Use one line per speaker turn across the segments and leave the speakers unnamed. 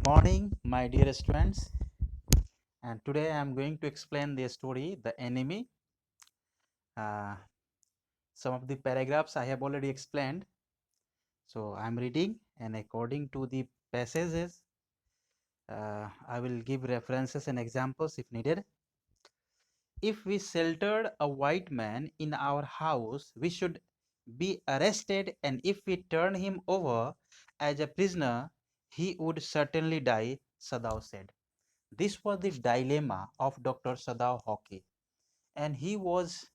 Morning, my dear students, and today I am going to explain the story, The Enemy. Uh, some of the paragraphs I have already explained, so I am reading, and according to the passages, I will give references and examples if needed. If we sheltered a white man in our house, we should be arrested, and if we turn him over as a prisoner, he would certainly die, Sadao said. This was the dilemma of Dr. Sadao Hockey, and he was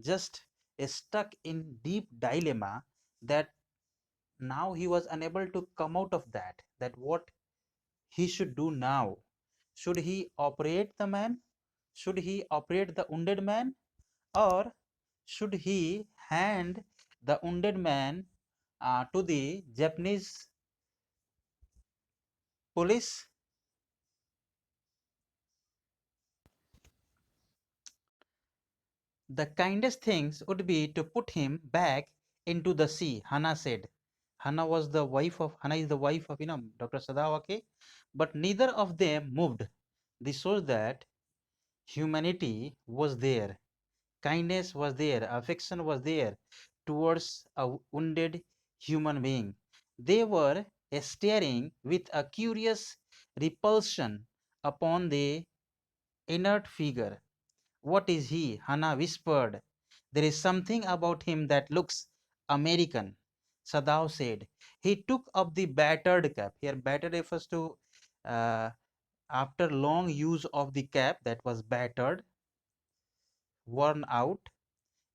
just stuck in deep dilemma that now he was unable to come out of that what he should do now. Should he operate the man? Should he operate the wounded man? Or should he hand the wounded man to the Japanese police? The kindest things would be to put him back into the sea, Hana said. Hana is the wife of Dr. Sadawake, but neither of them moved. This shows that humanity was there, kindness was there, affection was there towards a wounded human being. They were staring with a curious repulsion upon the inert figure. What is he? Hannah whispered. There is something about him that looks American, Sadao said. He took up the battered cap. Here, battered refers to uh, after long use of the cap that was battered, worn out.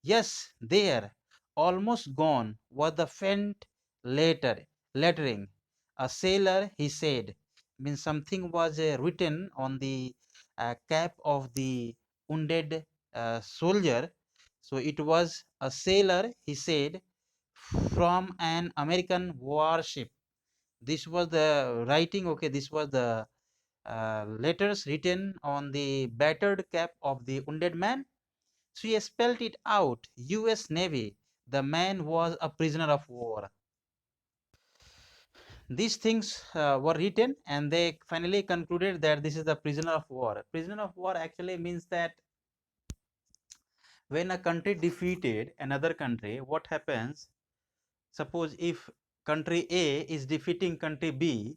Yes, there, almost gone, was the faint lettering. A sailor, he said, means something was written on the cap of the wounded soldier. So it was a sailor, he said, from an American warship. This was the writing, okay, this was the letters written on the battered cap of the wounded man. She spelled it out, US Navy. The man was a prisoner of war. These things were written, and they finally concluded that this is the prisoner of war. Prisoner of war actually means that when a country defeated another country, what happens? Suppose if country A is defeating country B,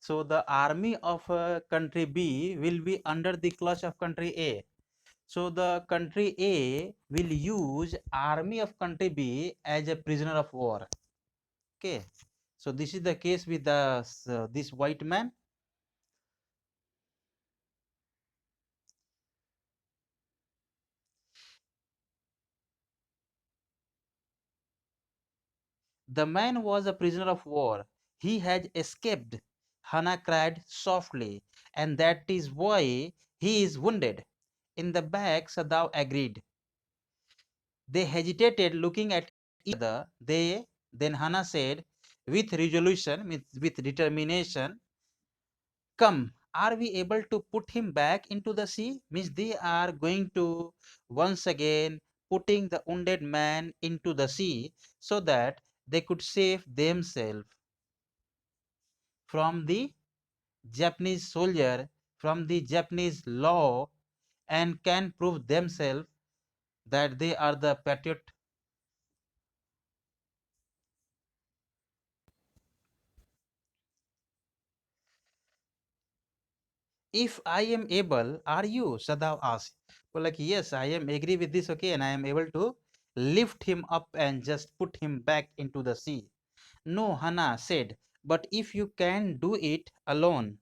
so the army of country B will be under the clutch of country A. So the country A will use army of country B as a prisoner of war. Okay, so this is the case with this white man. The man was a prisoner of war. He had escaped, Hannah cried softly, and that is why he is wounded. In the back, Sadao agreed. They hesitated, looking at each other. Then Hannah said, with resolution, with determination, come, are we able to put him back into the sea? Means they are going to once again putting the wounded man into the sea so that they could save themselves from the Japanese soldier, from the Japanese law, and can prove themselves that they are the patriot. If I am able, are you? Sadao asked. Well, like, yes, I am agree with this, okay, and I am able to lift him up and just put him back into the sea. No, Hannah said, but if you can do it alone.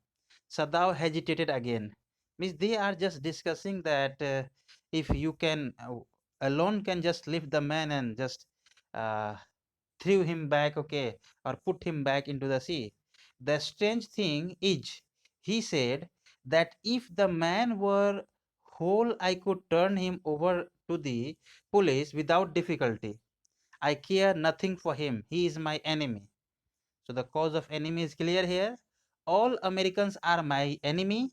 Sadao hesitated again. Means they are just discussing that if you can alone can just lift the man and just uh, threw him back, okay, or put him back into the sea. The strange thing is, he said, that if the man were whole, I could turn him over to the police without difficulty. I care nothing for him. He is my enemy. So the cause of enemy is clear here. All Americans are my enemy,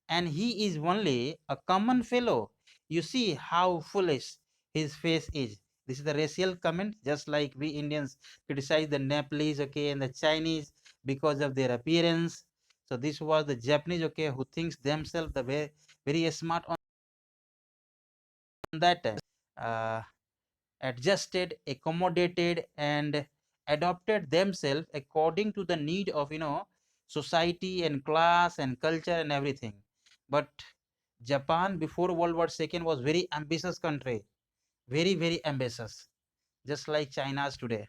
and he is only a common fellow. You see how foolish his face is. This is the racial comment, just like we Indians criticize the Nepalese, okay, and the Chinese because of their appearance. So this was the Japanese, okay, who thinks themselves the very, very smart on that time. Adjusted, accommodated, and adopted themselves according to the need of society and class and culture and everything. But Japan before World War II was very ambitious country, very very ambitious, just like China's today.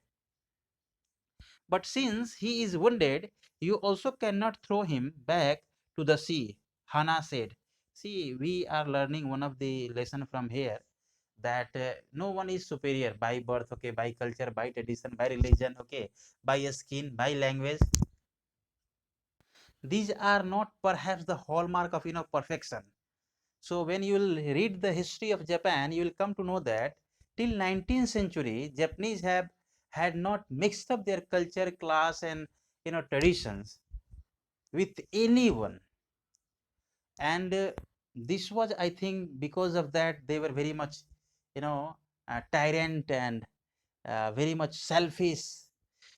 But since he is wounded, you also cannot throw him back to the sea, Hana said. See, we are learning one of the lesson from here, that no one is superior by birth, okay, by culture, by tradition, by religion, okay, by skin, by language. These are not perhaps the hallmark of perfection. So when you will read the history of Japan, you will come to know that till 19th century, Japanese have had not mixed up their culture, class, and traditions with anyone. And this was, I think, because of that they were very much, tyrant and very much selfish.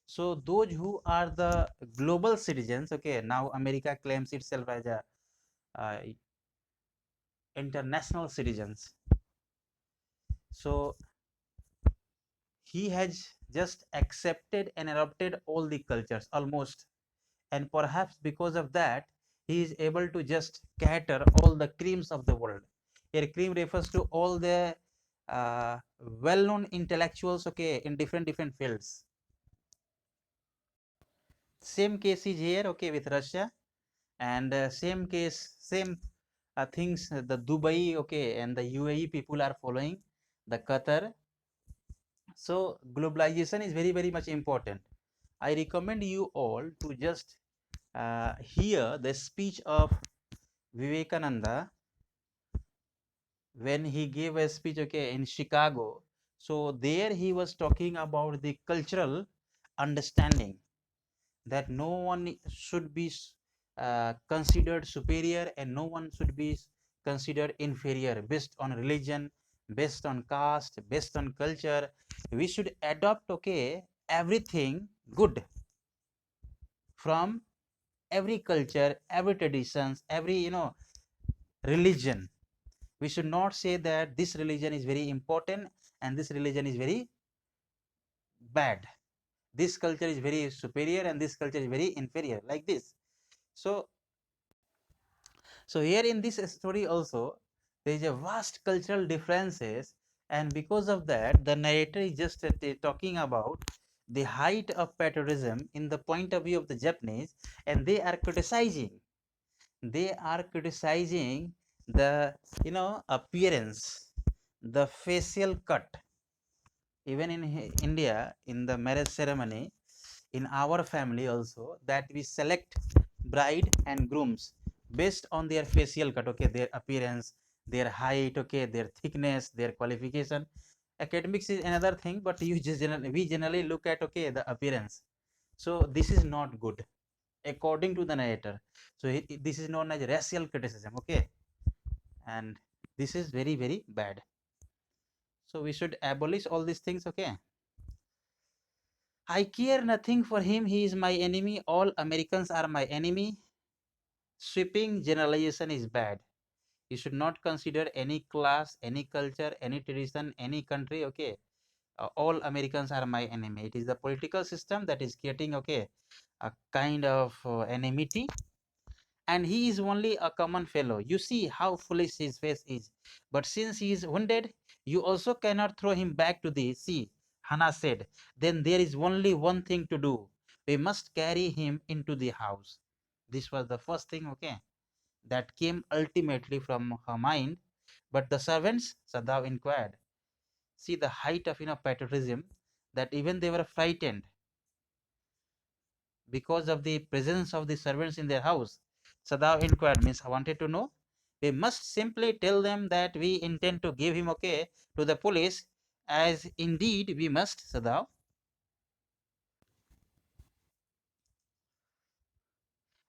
So those who are the global citizens, okay, now America claims itself as a uh, international citizens. So he has just accepted and adopted all the cultures almost, and perhaps because of that he is able to just cater all the creams of the world. Here cream refers to all the well-known intellectuals, okay, in different fields. Same case is here, okay, with Russia, and same case, same things, the Dubai, okay, and the UAE people are following, the Qatar. So globalization is very very much important. I recommend you all to just hear the speech of Vivekananda when he gave a speech, okay, in Chicago. So there he was talking about the cultural understanding, that no one should be considered superior and no one should be considered inferior based on religion, based on caste, based on culture. We should adopt, okay, everything good from every culture, every traditions, every religion. We should not say that this religion is very important and this religion is very bad, this culture is very superior and this culture is very inferior, like this. So here in this story also there is a vast cultural differences, and because of that the narrator is just talking about the height of patriotism in the point of view of the Japanese, and they are criticizing the appearance, the facial cut. Even in India, in the marriage ceremony, in our family also, that we select bride and grooms based on their facial cut, okay, their appearance, their height, okay, their thickness, their qualification. Academics is another thing, but we generally look at, okay, the appearance. So this is not good according to the narrator. So this is known as racial criticism, okay, and this is very very bad. So we should abolish all these things, okay. I care nothing for him, he is my enemy, all Americans are my enemy. Sweeping generalization is bad. You should not consider any class, any culture, any tradition, any country, okay. All Americans are my enemy. It is the political system that is creating, okay, a kind of enmity, and he is only a common fellow. You see how foolish his face is. But since he is wounded, you also cannot throw him back to the sea, Hannah said. Then there is only one thing to do. We must carry him into the house. This was the first thing, okay, that came ultimately from her mind. But the servants, Sadao inquired. See the height of patriotism, that even they were frightened because of the presence of the servants in their house. Sadao inquired, means I wanted to know. We must simply tell them that we intend to give him, okay, to the police, as indeed we must, Sadao.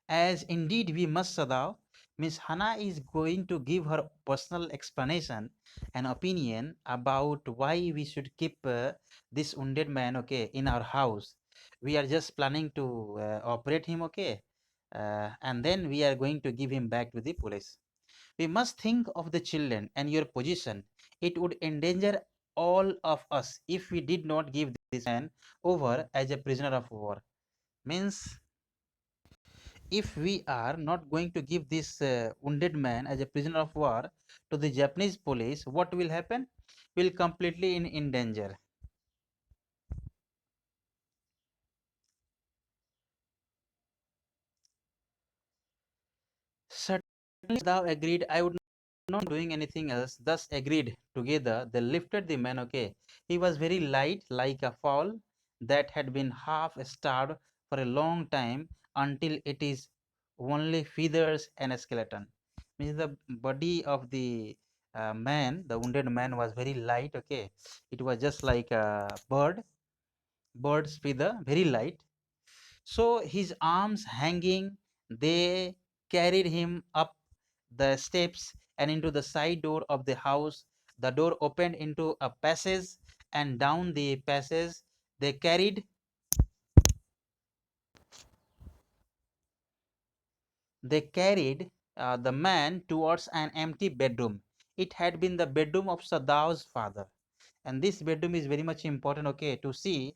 As indeed we must, Sadao. Miss Hannah is going to give her personal explanation and opinion about why we should keep this wounded man, okay, in our house. We are just planning to operate him, okay, and then we are going to give him back to the police. We must think of the children and your position. It would endanger all of us if we did not give this man over as a prisoner of war. Means, if we are not going to give this wounded man as a prisoner of war to the Japanese police, what will happen? Will completely in danger. Certainly thou agreed, I would not doing anything else. Thus agreed together, they lifted the man. Okay, he was very light, like a fowl that had been half starved for a long time until it is only feathers and a skeleton. Means the body of the man, the wounded man, was very light. Okay, it was just like a bird's feather, very light. So his arms hanging, they carried him up the steps and into the side door of the house. The door opened into a passage, and down the passage they carried the man towards an empty bedroom. It had been the bedroom of Sadao's father, and this bedroom is very much important, okay, to see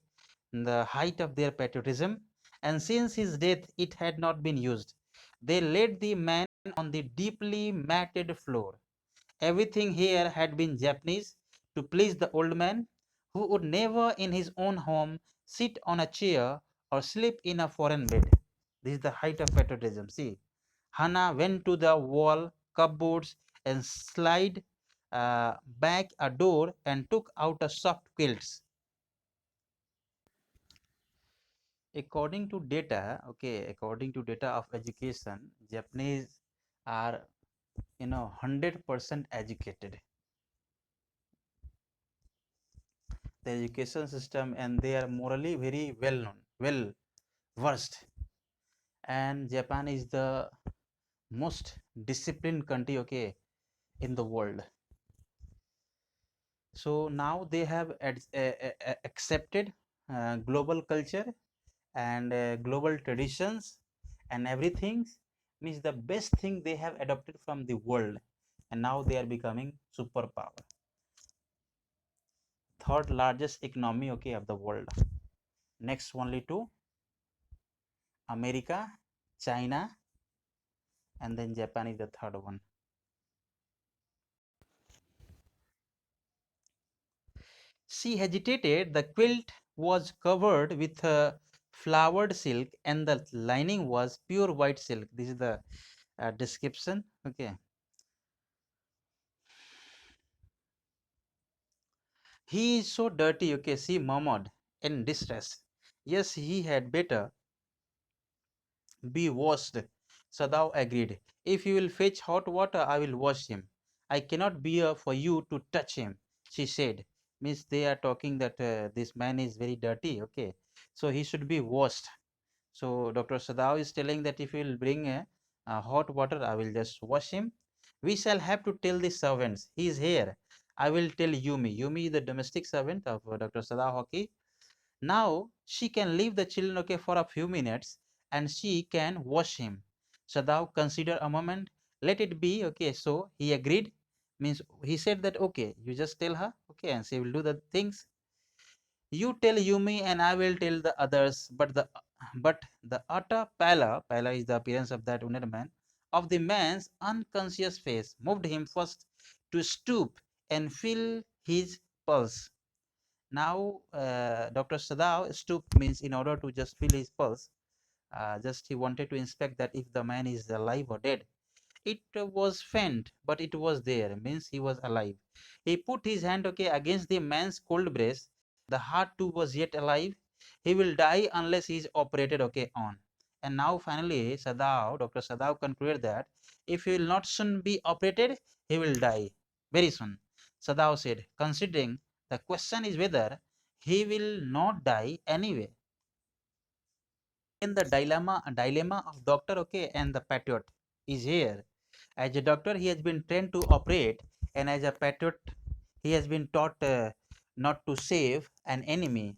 the height of their patriotism. And since his death it had not been used. They laid the man on the deeply matted floor. Everything here had been Japanese to please the old man, who would never in his own home sit on a chair or sleep in a foreign bed. This is the height of patriotism. See, Hana went to the wall cupboards and slid back a door and took out a soft quilts. According to data, okay, according to data of education, Japanese are 100% educated. The education system, and they are morally very well known, well versed. And Japan is the most disciplined country, okay, in the world. So now they have accepted global culture and global traditions and everything. Means the best thing they have adopted from the world, and now they are becoming superpower, third largest economy, okay, of the world, next only to America, China, and then Japan is the third one. She hesitated. The quilt was covered with flowered silk, and the lining was pure white silk. This is the description. Okay. He is so dirty. Okay, she murmured in distress. Yes, he had better be washed. Sadao agreed. If you will fetch hot water, I will wash him. I cannot bear for you to touch him, she said. Means they are talking that this man is very dirty. Okay, so he should be washed. So Dr. Sadao is telling that if you will bring hot water, I will just wash him. We shall have to tell the servants. He is here. I will tell Yumi. Yumi is the domestic servant of Dr. Sadao Hockey. Now she can leave the children, okay, for a few minutes, and she can wash him. Sadao considered a moment. Let it be, okay. So he agreed. Means he said that okay, you just tell her, okay, and she will do the things. You tell Yumi and I will tell the others. But the utter pallor is the appearance of that wounded man, of the man's unconscious face moved him first to stoop and feel his pulse. Now, Dr. Sadao stooped means in order to just feel his pulse. Just he wanted to inspect that if the man is alive or dead. It was faint, but it was there, means he was alive. He put his hand, okay, against the man's cold breast. The heart too was yet alive. He will die unless he is operated, okay, on. And now finally, Dr. Sadao concluded that if he will not soon be operated, he will die very soon. Sadao said, considering the question is whether he will not die anyway. In the dilemma of doctor, okay, and the patriot is here. As a doctor, he has been trained to operate, and as a patriot, he has been taught not to save an enemy.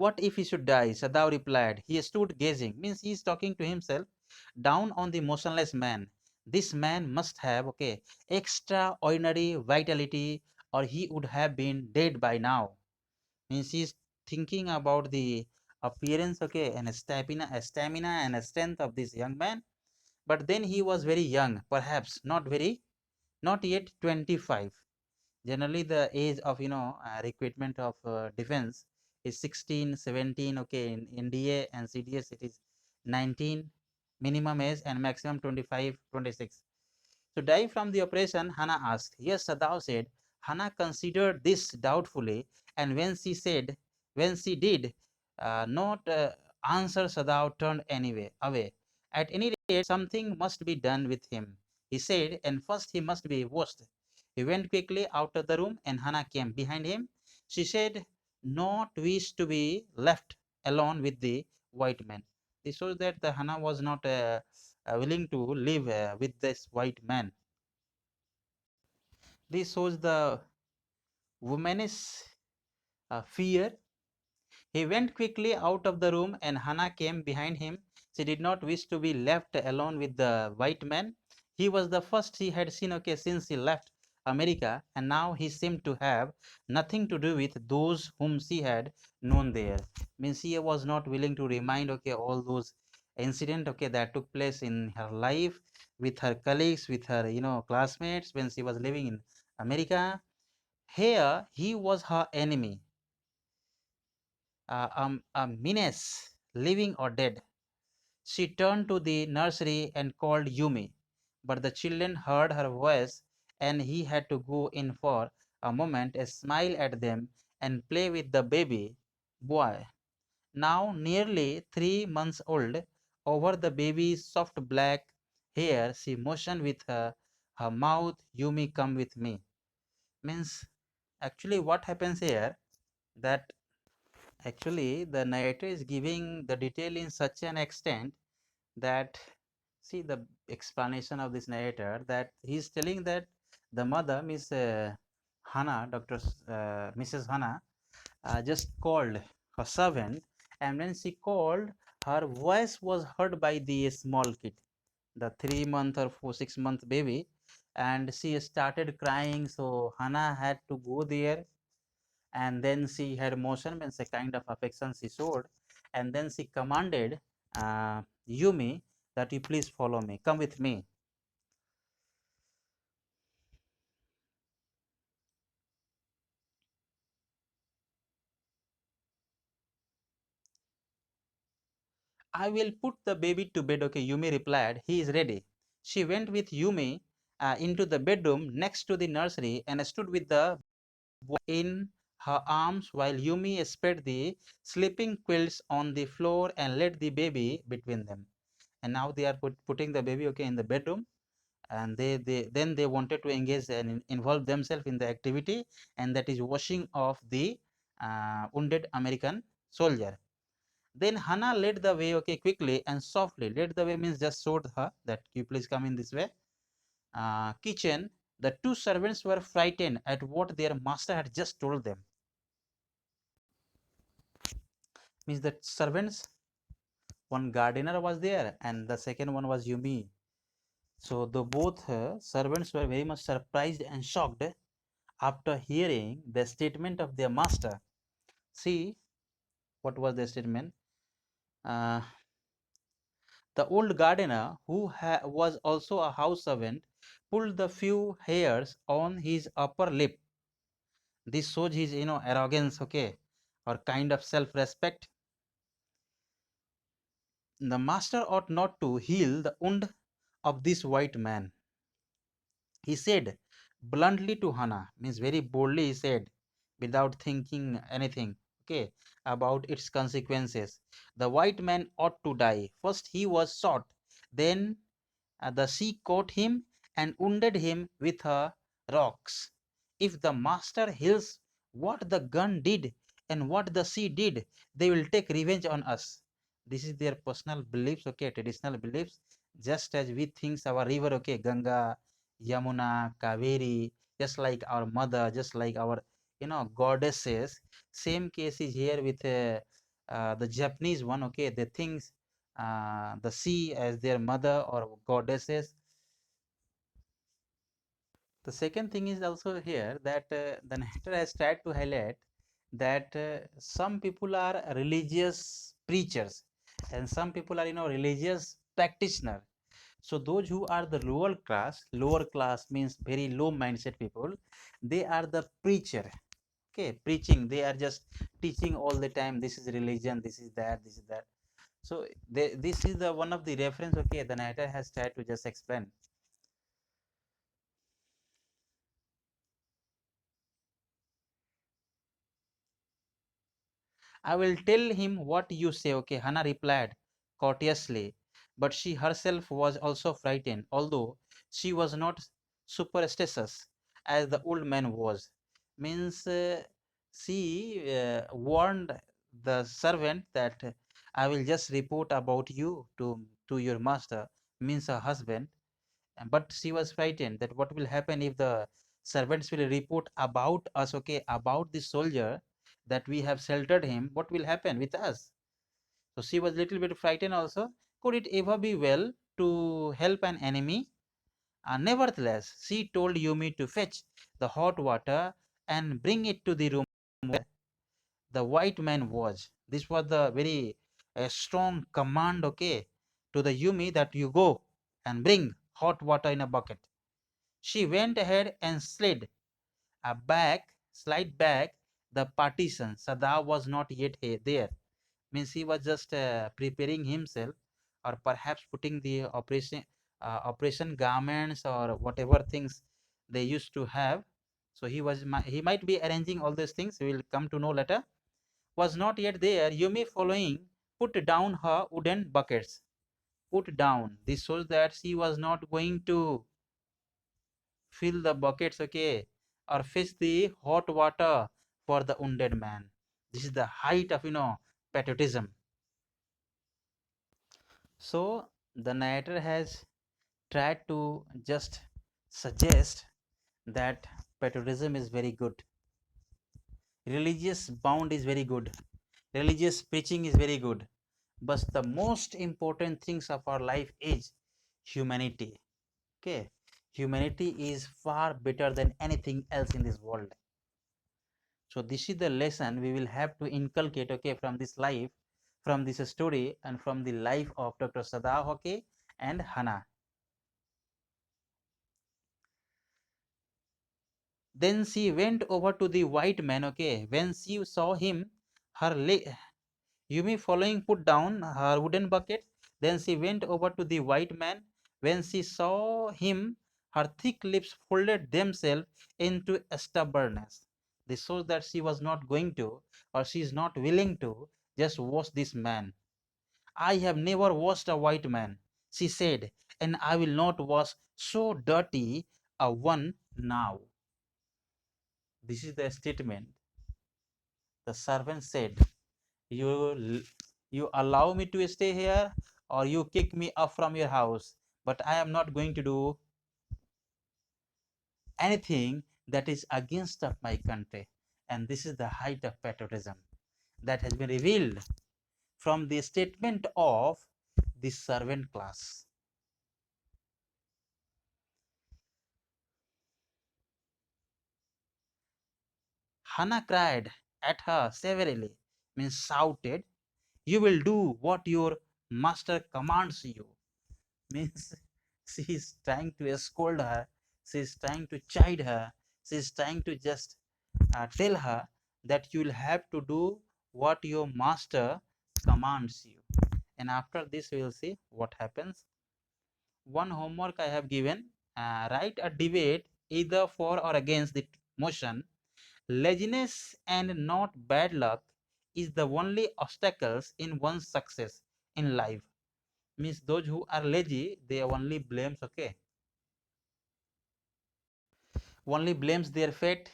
What if he should die? Sadao replied. He stood gazing, means he is talking to himself, down on the motionless man. This man must have, okay, extraordinary vitality, or he would have been dead by now. Means he is thinking about the appearance, okay, and stamina and a strength of this young man. But then he was very young, perhaps not yet 25. Generally the age of recruitment of defense is 16, 17, okay, in NDA and CDS it is 19 minimum age and maximum 25, 26. To die from the operation, Hannah asked. Yes, Sadao said. Hannah considered this doubtfully, and when she did not answer, Sadao turned away. At any rate, something must be done with him, he said, and first he must be washed. He went quickly out of the room, and Hannah came behind him. She said, not wish to be left alone with the white man. This shows that the Hannah was not willing to live with this white man. This shows the womanish fear. He went quickly out of the room, and Hannah came behind him. She did not wish to be left alone with the white man. He was the first she had seen, okay, since he left America, and now he seemed to have nothing to do with those whom she had known there. Means she was not willing to remind, okay, all those incident, okay, that took place in her life with her colleagues, with her, classmates when she was living in America. Here he was her enemy, a menace, living or dead. She turned to the nursery and called Yumi, but the children heard her voice, and he had to go in for a moment, smile at them, and play with the baby boy, now nearly 3 months old. Over the baby's soft black hair, she motioned with her mouth, Yumi, come with me. Means, actually, what happens here, that actually the narrator is giving the detail in such an extent that, see the explanation of this narrator, that he is telling that the mother, Miss Hannah, Mrs. Hannah, just called her servant, and when she called, her voice was heard by the small kid, the 3 month or 6 month baby, and she started crying. So Hannah had to go there, and then she had motion, means a kind of affection she showed, and then she commanded Yumi that you please follow me, come with me. I will put the baby to bed. Okay, Yumi replied. He is ready. She went with Yumi into the bedroom next to the nursery and stood with the boy in her arms while Yumi spread the sleeping quilts on the floor and laid the baby between them. And now they are putting the baby, okay, in the bedroom, and they wanted to engage and involve themselves in the activity, and that is washing of the wounded American soldier. Then Hannah led the way, okay, quickly and softly. Led the way means just showed her that you please come in this way. Kitchen. The two servants were frightened at what their master had just told them. Means that servants, one gardener was there and the second one was Yumi. So the both servants were very much surprised and shocked after hearing the statement of their master. See, what was the statement? Uh, the old gardener, who was also a house servant, pulled the few hairs on his upper lip. This shows his, arrogance, okay, or kind of self-respect. The master ought not to heal the wound of this white man, he said bluntly to Hannah, means very boldly he said, without thinking anything, okay, about its consequences. The white man ought to die. First he was shot, then the sea caught him and wounded him with her rocks. If the master heals what the gun did and what the sea did, they will take revenge on us. This is their personal beliefs, okay, traditional beliefs. Just as we think our river, okay, Ganga, Yamuna, Kaveri, just like our mother, just like our, goddesses. Same case is here with the Japanese one, okay, they think the sea as their mother or goddesses. The second thing is also here that the narrator has tried to highlight that some people are religious preachers and some people are religious practitioner. So those who are the lower class means very low mindset people, they are the preacher. Okay, preaching, they are just teaching all the time, this is religion, this is that, this is that. So this is the one of the reference, okay, the narrator has tried to just explain. I will tell him what you say, okay, Hannah replied courteously, but she herself was also frightened, although she was not superstitious as the old man was. Means she warned the servant that I will just report about you to your master, means her husband. But she was frightened that what will happen if the servants will report about us, okay, about the soldier that we have sheltered him, what will happen with us. So she was little bit frightened also. Could it ever be well to help an enemy? Nevertheless, she told Yumi to fetch the hot water and bring it to the room where the white man was. This was the very strong command, okay, to the Yumi, that you go and bring hot water in a bucket. She went ahead and slide back the partition. Sada was not yet there. Means he was just preparing himself, or perhaps putting the operation garments or whatever things they used to have. So he might be arranging all these things. We will come to know later. Was not yet there. Yumi following put down her wooden buckets. Put down. This shows that she was not going to fill the buckets, okay, or fetch the hot water for the wounded man. This is the height of patriotism. So the narrator has tried to just suggest that patriotism is very good, religious bound is very good, religious preaching is very good, but the most important things of our life is humanity. Okay, humanity is far better than anything else in this world. So this is the lesson we will have to inculcate, okay, from this life, from this story, and from the life of Dr. Sada, okay, and Hannah. Then she went over to the white man, okay. When she saw him, her Yumi following put down her wooden bucket. Then she went over to the white man. When she saw him, her thick lips folded themselves into stubbornness. This shows that she was not going to, or she is not willing to, just wash this man. I have never washed a white man, she said, and I will not wash so dirty a one now. This is the statement. The servant said, you, you allow me to stay here or you kick me up from your house, but I am not going to do anything that is against of my country. And this is the height of patriotism that has been revealed from the statement of the servant class. Hannah cried at her severely, means shouted, you will do what your master commands you. Means she is trying to scold her, she is trying to chide her, she is trying to just tell her that you will have to do what your master commands you. And after this we will see what happens. One homework I have given, write a debate either for or against the motion. Laziness and not bad luck is the only obstacles in one's success in life. Means those who are lazy, they only blames, okay, only blames their fate,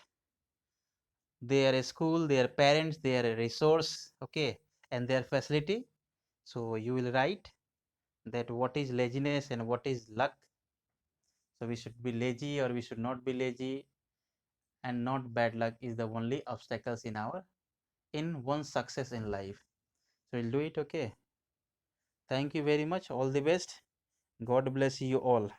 their school, their parents, their resource, okay, and their facility. So you will write that what is laziness and what is luck. So we should be lazy or we should not be lazy, and not bad luck is the only obstacles in one's success in life. So we'll do it. Okay. Thank you very much. All the best. God bless you all.